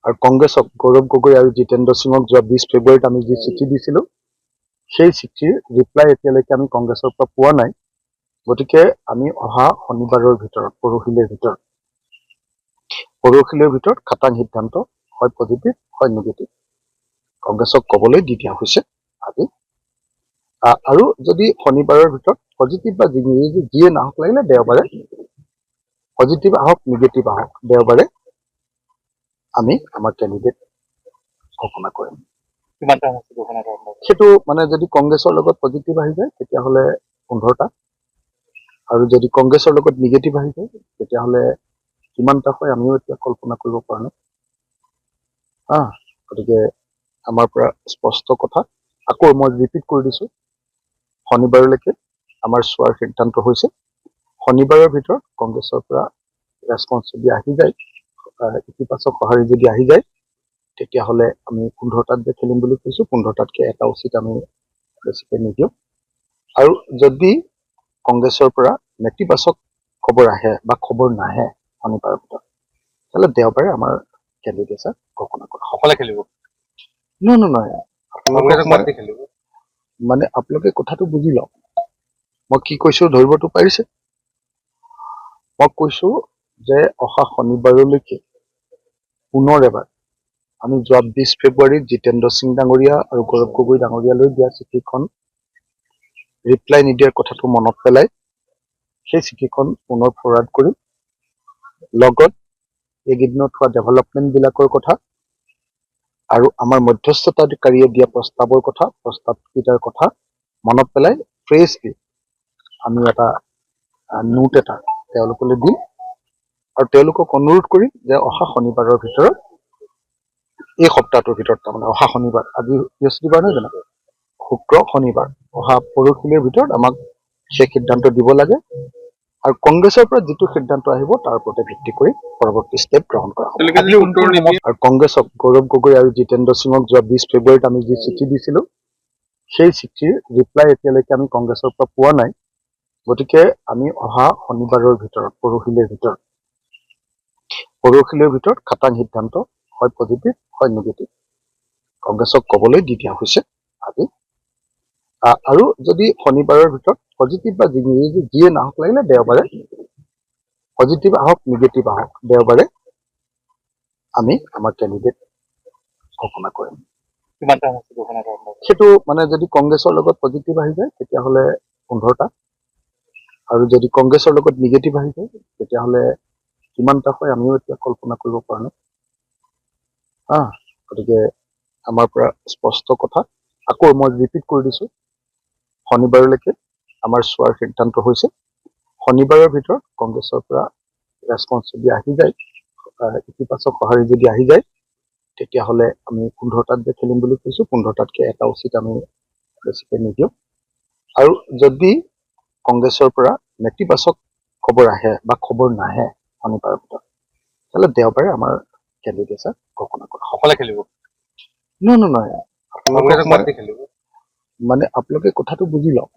আৰু কংগ্ৰেছক গৌৰৱ গগৈ আৰু জিতেন্দ্ৰ সিঙক যোৱা 20 ফেব্ৰুৱাৰীত আমি যি চিঠি দিছিলোঁ সেই চিঠিৰ ৰিপ্লাই এতিয়ালৈকে আমি কংগ্ৰেছৰ পৰা পোৱা নাই। গতিকে আমি অহা শনিবাৰৰ ভিতৰত পৰহিলৈৰ ভিতৰত খাটাং সিদ্ধান্ত হয় পজিটিভ হয় নিগেটিভ কংগ্ৰেছক ক'বলৈ দি দিয়া হৈছে আজি। আৰু যদি শনিবাৰৰ ভিতৰত পজিটিভ বা যিয়ে নাহক লাগিলে দেওবাৰে পজিটিভ আহক নিগেটিভ আহক দেওবাৰে আমি আমাৰ কেণ্ডিডেট ঘোষণা কৰিম। সেইটো মানে যদি কংগ্ৰেছৰ লগত পজিটিভ আহি যায় তেতিয়াহ'লে 15টা আৰু যদি কংগ্ৰেছৰ লগত নিগেটিভ আহি যায় তেতিয়াহ'লে কিমানটা হয় আমিও এতিয়া কল্পনা কৰিব পৰা নাই। গতিকে আমাৰ পৰা স্পষ্ট কথা, আকৌ মই ৰিপিট কৰি দিছোঁ, শনিবাৰলৈকে আমাৰ চোৱাৰ সিদ্ধান্ত হৈছে। শনিবাৰৰ ভিতৰত কংগ্ৰেছৰ পৰা ৰেছপন্স যদি আহি যায়, ইতিবাচক সঁহাৰি যদি আহি যায় তেতিয়াহ'লে আমি 15টাত যে খেলিম বুলি কৈছোঁ 15টাতকৈ এটা উচিত আমি বেছিকৈ নিদিওঁ। আৰু যদি কংগ্ৰেছৰ পৰা নেতিবাচক খবৰ আহে বা খবৰ নাহে শনিবাৰৰ ভিতৰত তাহলে দেওবাৰে আমাৰ কেণ্ডিডেট ঘোষণা কৰা সকলে খেলিব নহয় মানে আপোনালোকে কথাটো বুজি লওক। মই কি কৈছো ধৰিবতো পাৰিছে? মই কৈছো যে অহা শনিবাৰলৈকে পুনৰ এবাৰ আমি যোৱা 20 ফেব্ৰুৱাৰীত জিতেন্দ্ৰ সিং ডাঙৰীয়া আৰু গৌৰৱ গগৈ ডাঙৰীয়ালৈ দিয়া চিঠিখন ৰিপ্লাই নিদিয়াৰ কথাটো মনত পেলাই সেই চিঠিখন পুনৰ ফৰৱাৰ্ড কৰিম। লগত এইকেইদিনত হোৱা ডেভেলপমেণ্টবিলাকৰ কথা আৰু আমাৰ মধ্যস্থতাকাৰীয়ে দিয়া প্ৰস্তাৱকেইটাৰ কথা মনত পেলাই ফ্ৰেছলি আমি এটা নোট এটা তেওঁলোকলৈ দিম আৰু তেওঁলোকক অনুৰোধ কৰিম যে অহা শনিবাৰৰ ভিতৰত এই সপ্তাহটোৰ ভিতৰত তাৰমানে অহা শনিবাৰ, আজি বৃহস্পতিবাৰ নহয় জানো, শুক্ৰ শনিবাৰ অহা পৰহিলৈৰ ভিতৰত আমাক সেই সিদ্ধান্ত দিব লাগে আৰু কংগ্ৰেছৰ পৰা যিটো সিদ্ধান্ত আহিব তাৰ ওপৰতে ভিত্তি কৰি পৰৱৰ্তী ষ্টেপ গ্ৰহণ কৰা হ'ব। আৰু কংগ্ৰেছক গৌৰৱ গগৈ আৰু জিতেন্দ্ৰ সিঙক যোৱা 20 ফেব্ৰুৱাৰীত আমি যি চিঠি দিছিলোঁ সেই চিঠিৰ ৰিপ্লাই এতিয়ালৈকে আমি কংগ্ৰেছৰ পৰা পোৱা নাই। গতিকে আমি অহা শনিবাৰৰ ভিতৰত পৰহিলৈৰ ভিতৰত খাটাং সিদ্ধান্ত হয় পজিটিভ হয় নিগেটিভ কংগ্ৰেছক ক'বলৈ দি দিয়া হৈছে আজি। আৰু যদি শনিবাৰৰ ভিতৰত পজিটিভ বা যিয়ে নাহক লাগিলে দেওবাৰে পজিটিভ আহক নিগেটিভ আহক দেওবাৰে আমি আমাৰ কেণ্ডিডেট ঘোষণা কৰিম। সেইটো মানে যদি কংগ্ৰেছৰ লগত পজিটিভ আহি যায় তেতিয়াহ'লে 15টা আৰু যদি কংগ্ৰেছৰ লগত নিগেটিভ আহি যায় তেতিয়াহ'লে কিমানটা হয় আমিও এতিয়া কল্পনা কৰিব পৰা নাই। গতিকে আমাৰ পৰা স্পষ্ট কথা, আকৌ মই ৰিপিট কৰি দিছোঁ, শনিবাৰলৈকে আমাৰ চোৱাৰ সিদ্ধান্ত হৈছে। শনিবাৰৰ ভিতৰত কংগ্ৰেছৰ পৰা ৰেছপন্স যদি আহি যায়, ইতিবাচক সঁহাৰি যদি আহি যায় তেতিয়াহ'লে আমি 15টাত যে খেলিম বুলি কৈছোঁ 15টাতকৈ এটা উচিত আমি বেছিকৈ নিদিওঁ। আৰু যদি কংগ্ৰেছৰ পৰা নেতিবাচক খবৰ আহে বা খবৰ নাহে শনিবাৰৰ ভিতৰত তাহলে দেওবাৰে আমাৰ কেণ্ডিডেট ঘোষণা কৰা সকলে খেলিব নহয় মানে আপোনালোকে কথাটো বুজি লওক।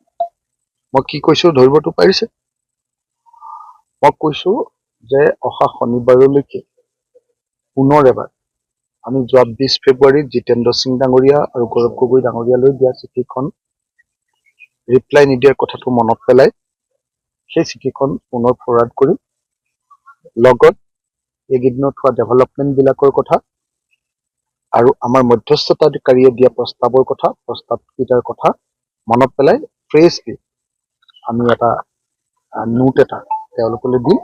মই কি কৈছো ধৰিবতো পাৰিছে? মই কৈছো যে অহা শনিবাৰলৈকে পুনৰ এবাৰ আমি যোৱা 20 ফেব্ৰুৱাৰীত জিতেন্দ্ৰ সিং ডাঙৰীয়া আৰু গৌৰৱ গগৈ ডাঙৰীয়ালৈ দিয়া চিঠিখন ৰিপ্লাই নিদিয়াৰ কথাটো মনত পেলাই সেই চিঠিখন পুনৰ ফৰৱাৰ্ড কৰিম। লগত এইকেইদিনত হোৱা ডেভেলপমেণ্টবিলাকৰ কথা আৰু আমাৰ মধ্যস্থতাকাৰীয়ে দিয়া প্ৰস্তাৱকেইটাৰ কথা মনত পেলাই ফ্ৰেছলি আমি এটা নোট এটা তেওঁলোকলৈ দিম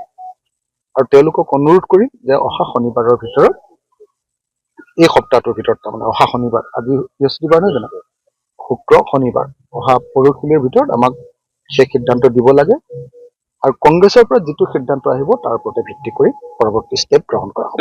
আৰু তেওঁলোকক অনুৰোধ কৰিম যে অহা শনিবাৰৰ ভিতৰত এই সপ্তাহটোৰ ভিতৰত তাৰমানে অহা শনিবাৰ, আজি বৃহস্পতিবাৰ নহয় জানো, শুক্ৰ শনিবাৰ অহা পৰহিলৈৰ ভিতৰত আমাক সেই সিদ্ধান্ত দিব লাগে আৰু কংগ্ৰেছৰ পৰা যিটো সিদ্ধান্ত আহিব তাৰ ওপৰতে ভিত্তি কৰি পৰৱৰ্তী ষ্টেপ গ্ৰহণ কৰা হ'ব।